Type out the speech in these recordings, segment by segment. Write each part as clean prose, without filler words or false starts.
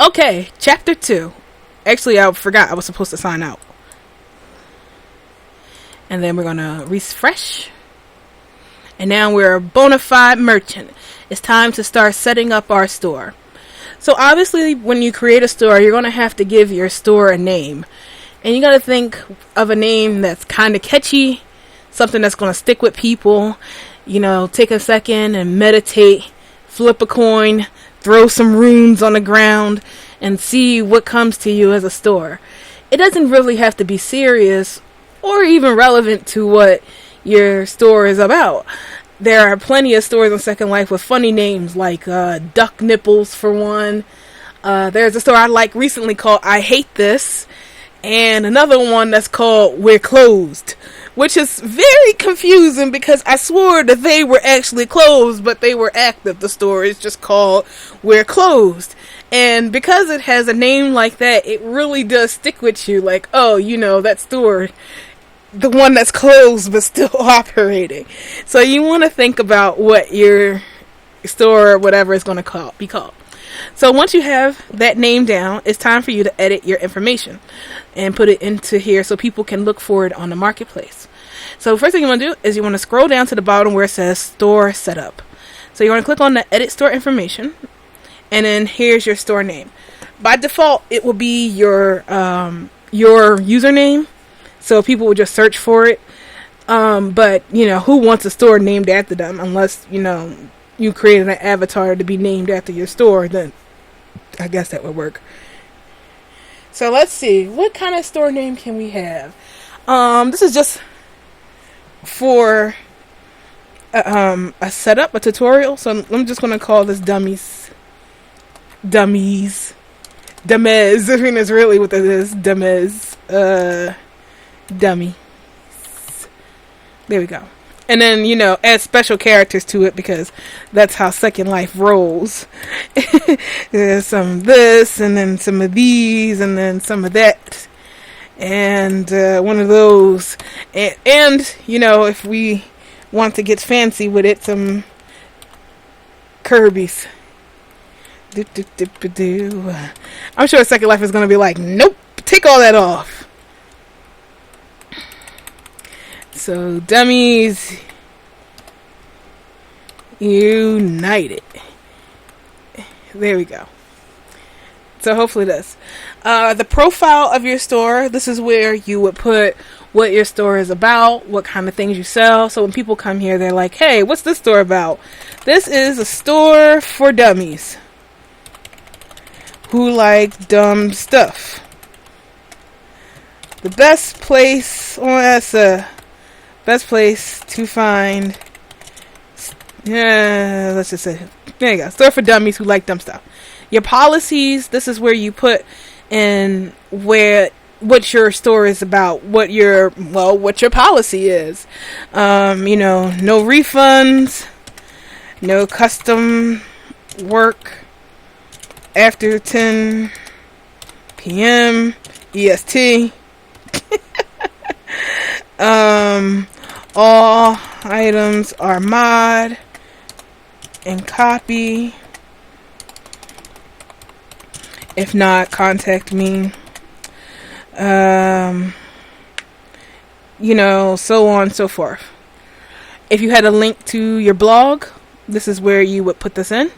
Okay, chapter 2. Actually, I forgot I was supposed to sign out. And then we're going to refresh. And now we're a bona fide merchant. It's time to start setting up our store. So obviously, when you create a store, you're going to have to give your store a name. And you got to think of a name that's kind of catchy, something that's going to stick with people. You know, take a second and meditate, flip a coin, throw some runes on the ground, and see what comes to you as a store. It doesn't really have to be serious or even relevant to what your store is about. There are plenty of stores on Second Life with funny names like Duck Nipples for one. There's a store I like recently called I Hate This, and another one that's called We're Closed, which is very confusing because I swore that they were actually closed, but they were active. The store is just called We're Closed. And because it has a name like that, it really does stick with you. Like, oh, you know, that store, the one that's closed but still operating. So you want to think about what your store or whatever is going to be called. So once you have that name down, it's time for you to edit your information and put it into here so people can look for it on the marketplace. So first thing you want to do is you want to scroll down to the bottom where it says store setup. So you want to click on the edit store information, and then here's your store name. By default, it will be your username, so people will just search for it. But you know, who wants a store named after them unless you created an avatar to be named after your store? Then I guess that would work. So let's see, what kind of store name can we have? This is just for a setup, a tutorial. So I'm just gonna call this Dummies. I mean, that's really what it is. Dummies. Dummy. There we go. And then, add special characters to it because that's how Second Life rolls. There's some of this, and then some of these, and then some of that. And one of those. And if we want to get fancy with it, some Kirby's. I'm sure Second Life is going to be like, nope, take all that off. So, Dummies United. There we go. So, hopefully this. The profile of your store, this is where you would put what your store is about, what kind of things you sell. So, when people come here, they're like, hey, what's this store about? This is a store for dummies who like dumb stuff. The best place to find, let's just say, there you go, store for dummies who like dumb stuff. Your policies, this is where you put in what your store is about, what your policy is. No refunds, no custom work after 10 p.m. EST. All items are mod and copy. If not, contact me. So on and so forth. If you had a link to your blog, this is where you would put this in.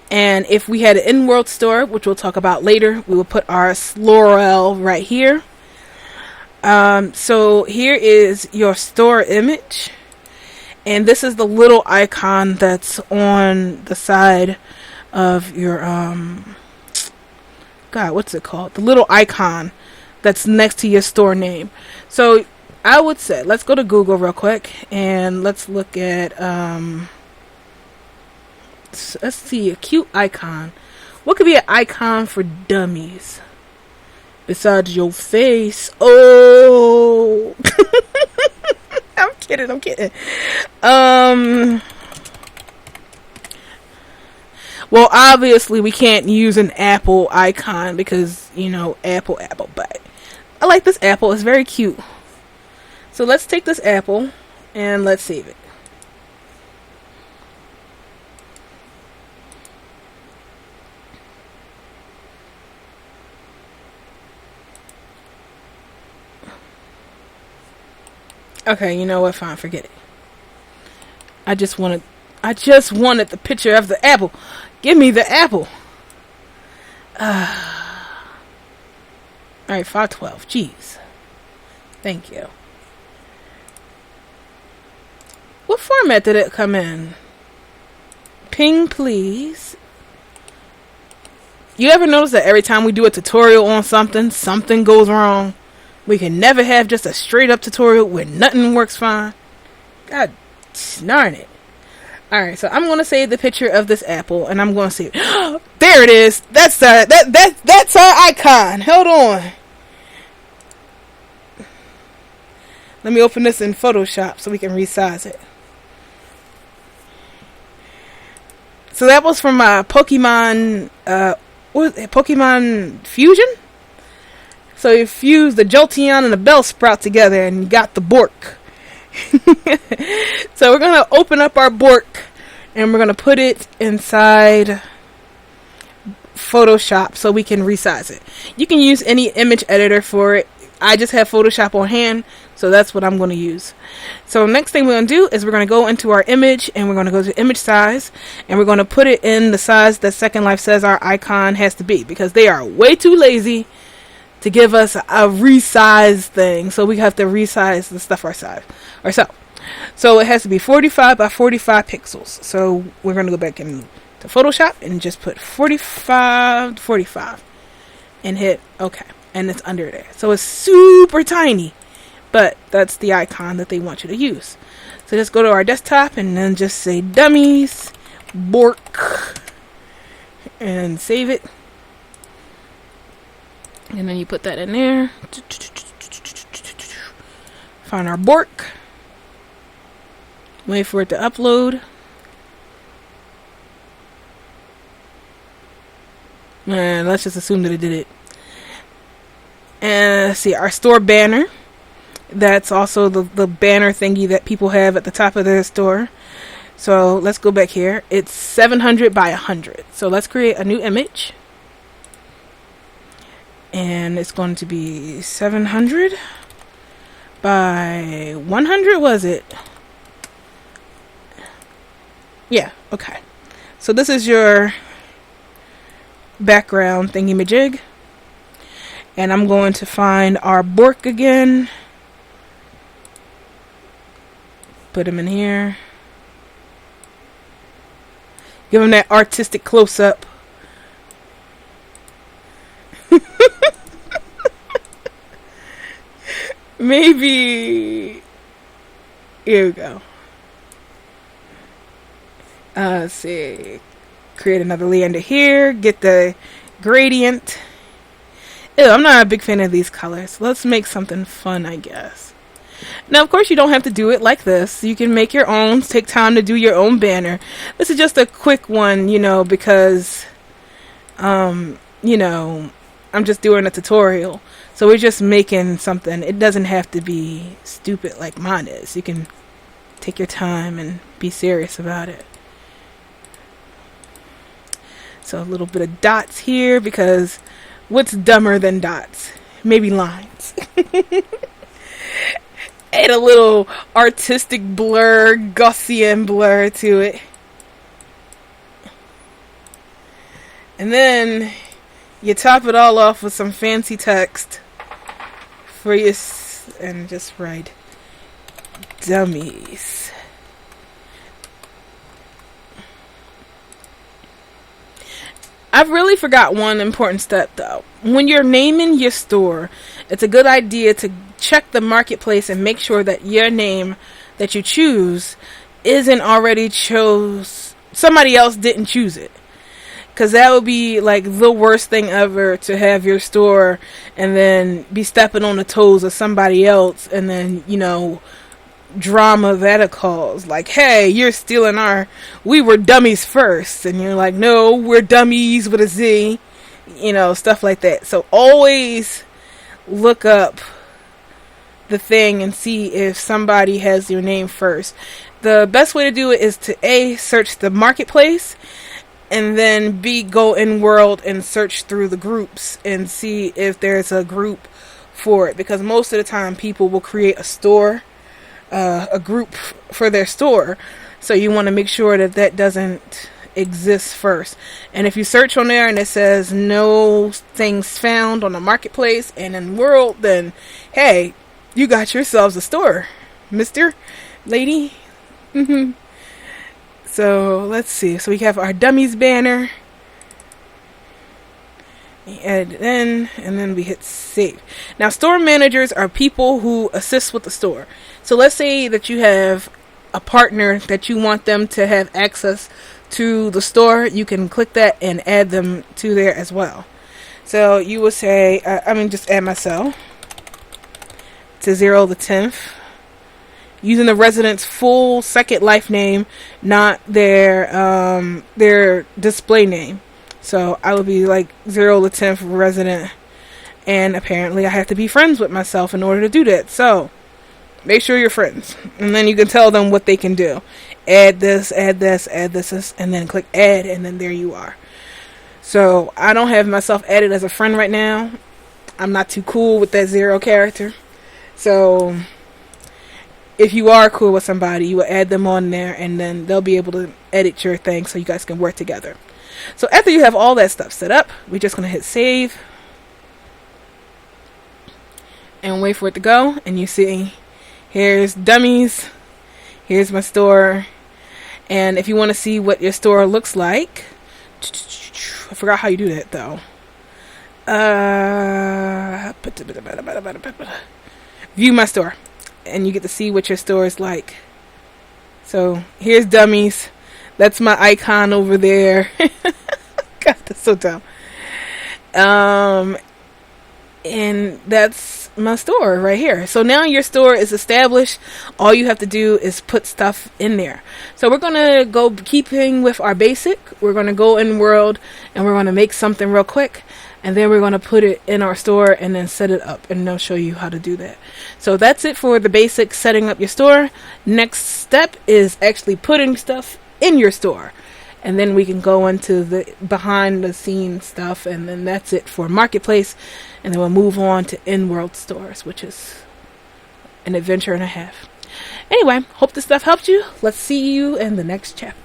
And if we had an in-world store, which we'll talk about later, we will put our URL right here. So here is your store image. And this is the little icon that's on the side of your, what's it called? The little icon that's next to your store name. So I would say, let's go to Google real quick and let's look at, let's see, a cute icon. What could be an icon for dummies besides your face? Oh, I'm kidding. Well, obviously we can't use an apple icon because apple, but I like this apple. It's very cute. So let's take this apple and let's save it. Okay, you know what? Fine, forget it. I just wanted the picture of the apple. Give me the apple. Alright, 512. Jeez. Thank you. What format did it come in? Ping, please. You ever notice that every time we do a tutorial on something, something goes wrong? We can never have just a straight up tutorial where nothing works fine. God darn it. Alright, so I'm going to save the picture of this apple, and I'm going to see. There it is. That's our icon. Hold on. Let me open this in Photoshop so we can resize it. So that was from Pokemon, Pokemon Fusion? So you fuse the Jolteon and the Bellsprout together and you got the Bork. So we're going to open up our Bork and we're going to put it inside Photoshop so we can resize it. You can use any image editor for it. I just have Photoshop on hand, so that's what I'm going to use. So next thing we're going to do is we're going to go into our image and we're going to go to image size and we're going to put it in the size that Second Life says our icon has to be, because they are way too lazy to give us a resize thing. So we have to resize the stuff ourselves. So it has to be 45 by 45 pixels. So we're going to go back into Photoshop and just put 45 to 45 and hit OK. And it's under there. So it's super tiny. But that's the icon that they want you to use. So just go to our desktop and then just say dummies, Bork, and save it. And then you put that in there. Find our Bork. Wait for it to upload. And let's just assume that it did it. And let's see, our store banner. That's also the banner thingy that people have at the top of their store. So let's go back here. It's 700 by 100. So let's create a new image. And it's going to be 700 by 100, was it? Yeah, okay. So this is your background thingy-majig. And I'm going to find our Bork again. Put him in here. Give him that artistic close-up. Maybe. Here we go. Let's see. Create another layer under here. Get the gradient. Ew, I'm not a big fan of these colors. Let's make something fun, I guess. Now, of course, you don't have to do it like this. You can make your own. Take time to do your own banner. This is just a quick one, because, I'm just doing a tutorial. So we're just making something. It doesn't have to be stupid like mine is. You can take your time and be serious about it. So a little bit of dots here, because what's dumber than dots? Maybe lines. Add a little artistic blur, Gaussian blur to it. And then you top it all off with some fancy text for you, and just write dummies. I've really forgot one important step though. When you're naming your store, it's a good idea to check the marketplace and make sure that your name that you choose isn't already somebody else didn't choose it. Because that would be like the worst thing ever, to have your store and then be stepping on the toes of somebody else, and then, drama that it calls. Like, hey, you're stealing we were dummies first. And you're like, no, we're dummies with a Z. Stuff like that. So always look up the thing and see if somebody has your name first. The best way to do it is to A, search the marketplace, and then B, go in world and search through the groups and see if there's a group for it. Because most of the time people will create a store a group for their store. So you want to make sure that that doesn't exist first. And if you search on there and it says no things found on the marketplace and in the world, then hey, you got yourselves a store, mister, lady. So let's see. So we have our dummies banner. Add it in, and then we hit save. Now, store managers are people who assist with the store. So let's say that you have a partner that you want them to have access to the store. You can click that and add them to there as well. So you would say, just add myself to 0 the 10th. Using the resident's full Second Life name, not their display name. So I would be like 0 the 10th resident. And apparently I have to be friends with myself in order to do that. So make sure you're friends. And then you can tell them what they can do. Add this, add this, add this, and then click add, and then there you are. So I don't have myself added as a friend right now. I'm not too cool with that 0 character. So if you are cool with somebody, you will add them on there, and then they'll be able to edit your thing so you guys can work together. So after you have all that stuff set up, we're just going to hit save and wait for it to go. And you see, here's dummies, here's my store. And if you want to see what your store looks like, I forgot how you do that though. View my store, and you get to see what your store is like. So here's dummies. That's my icon over there. God, that's so dumb. And that's my store right here. So now your store is established. All you have to do is put stuff in there. So we're going to go keeping with our basic. We're going to go in world and we're going to make something real quick. And then we're going to put it in our store and then set it up. And they'll show you how to do that. So that's it for the basic setting up your store. Next step is actually putting stuff in your store. And then we can go into the behind the scenes stuff. And then that's it for Marketplace. And then we'll move on to in-world stores, which is an adventure and a half. Anyway, hope this stuff helped you. Let's see you in the next chapter.